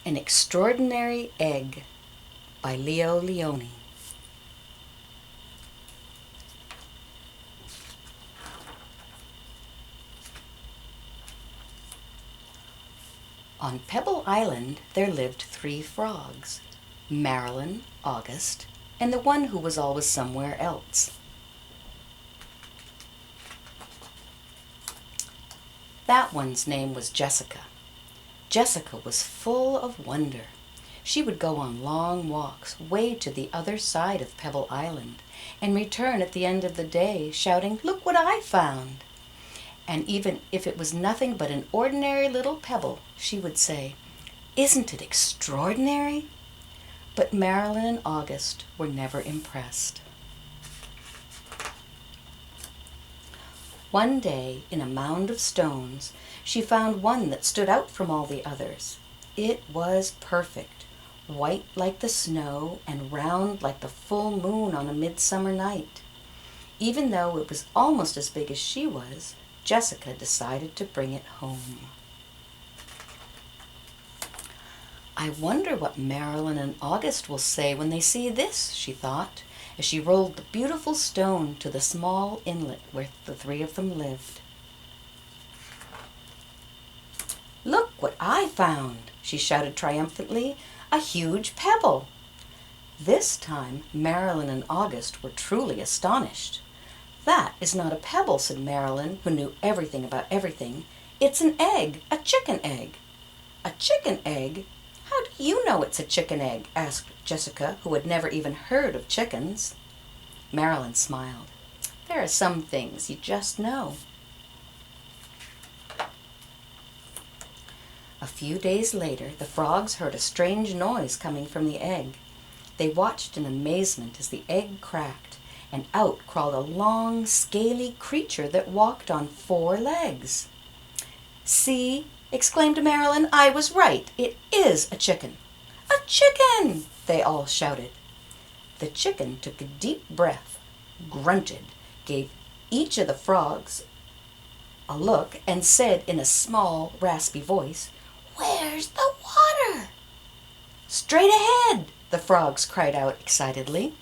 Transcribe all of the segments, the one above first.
An Extraordinary Egg by Leo Lionni. On Pebble Island there lived 3 frogs, Marilyn, August, and the one who was always somewhere else. That one's name was Jessica. Jessica was full of wonder. She would go on long walks way to the other side of Pebble Island and return at the end of the day shouting, "Look what I found!" And even if it was nothing but an ordinary little pebble, she would say, "Isn't it extraordinary?" But Marilyn and August were never impressed. One day, in a mound of stones, she found one that stood out from all the others. It was perfect, white like the snow and round like the full moon on a midsummer night. Even though it was almost as big as she was, Jessica decided to bring it home. "I wonder what Marilyn and August will say when they see this," she thought, as she rolled the beautiful stone to the small inlet where the 3 of them lived. "Look what I found!" she shouted triumphantly. "A huge pebble!" This time Marilyn and August were truly astonished. "That is not a pebble," said Marilyn, who knew everything about everything. "It's an egg, a chicken egg." "A chicken egg? How do you know it's a chicken egg?" asked Jessica, who had never even heard of chickens. Marilyn smiled. "There are some things you just know." A few days later, the frogs heard a strange noise coming from the egg. They watched in amazement as the egg cracked, and out crawled a long, scaly creature that walked on 4 legs. "See," exclaimed Marilyn, "I was right. It is a chicken." "A chicken!" they all shouted. The chicken took a deep breath, grunted, gave each of the frogs a look, and said in a small, raspy voice, "Where's the water?" "Straight ahead!" the frogs cried out excitedly.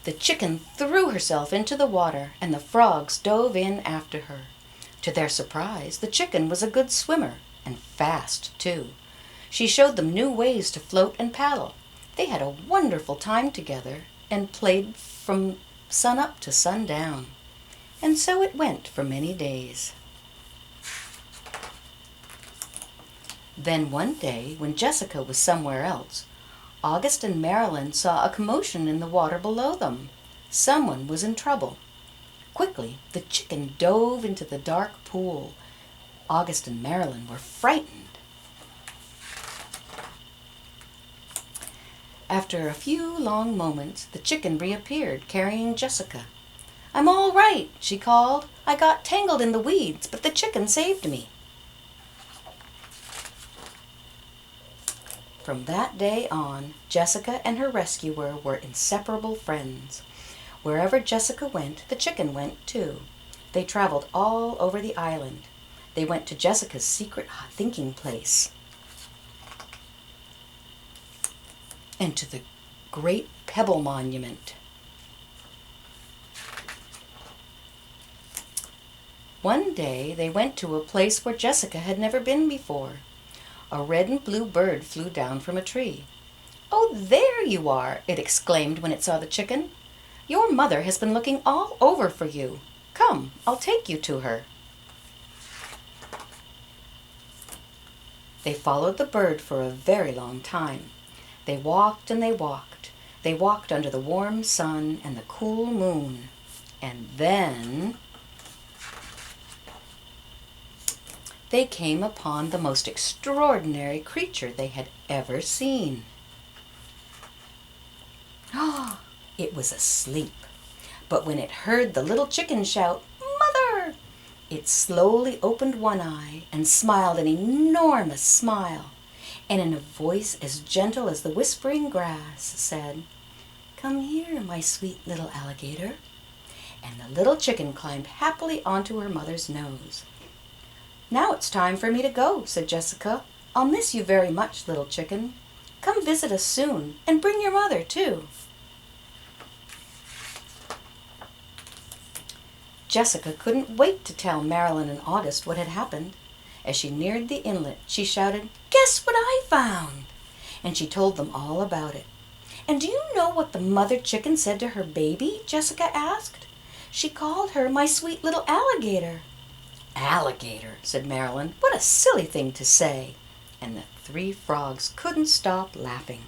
The chicken threw herself into the water, and the frogs dove in after her. To their surprise, the chicken was a good swimmer, and fast, too. She showed them new ways to float and paddle. They had a wonderful time together, and played from sun up to sundown. And so it went for many days. Then one day, when Jessica was somewhere else, August and Marilyn saw a commotion in the water below them. Someone was in trouble. Quickly, the chicken dove into the dark pool. August and Marilyn were frightened. After a few long moments, the chicken reappeared, carrying Jessica. "I'm all right," she called. "I got tangled in the weeds, but the chicken saved me." From that day on, Jessica and her rescuer were inseparable friends. Wherever Jessica went, the chicken went too. They traveled all over the island. They went to Jessica's secret thinking place, and to the Great Pebble Monument. One day they went to a place where Jessica had never been before. A red and blue bird flew down from a tree. "Oh, there you are!" it exclaimed when it saw the chicken. "Your mother has been looking all over for you. Come, I'll take you to her." They followed the bird for a very long time. They walked and they walked. They walked under the warm sun and the cool moon. And then they came upon the most extraordinary creature they had ever seen. It was asleep, but when it heard the little chicken shout, "Mother!" it slowly opened one eye and smiled an enormous smile, and in a voice as gentle as the whispering grass said, "Come here, my sweet little alligator." And the little chicken climbed happily onto her mother's nose. "Now it's time for me to go," said Jessica. "I'll miss you very much, little chicken. Come visit us soon, and bring your mother, too." Jessica couldn't wait to tell Marilyn and August what had happened. As she neared the inlet, she shouted, "Guess what I found!" And she told them all about it. "And do you know what the mother chicken said to her baby?" Jessica asked. "She called her my sweet little alligator." "Alligator," said Marilyn. "What a silly thing to say!" And the three frogs couldn't stop laughing.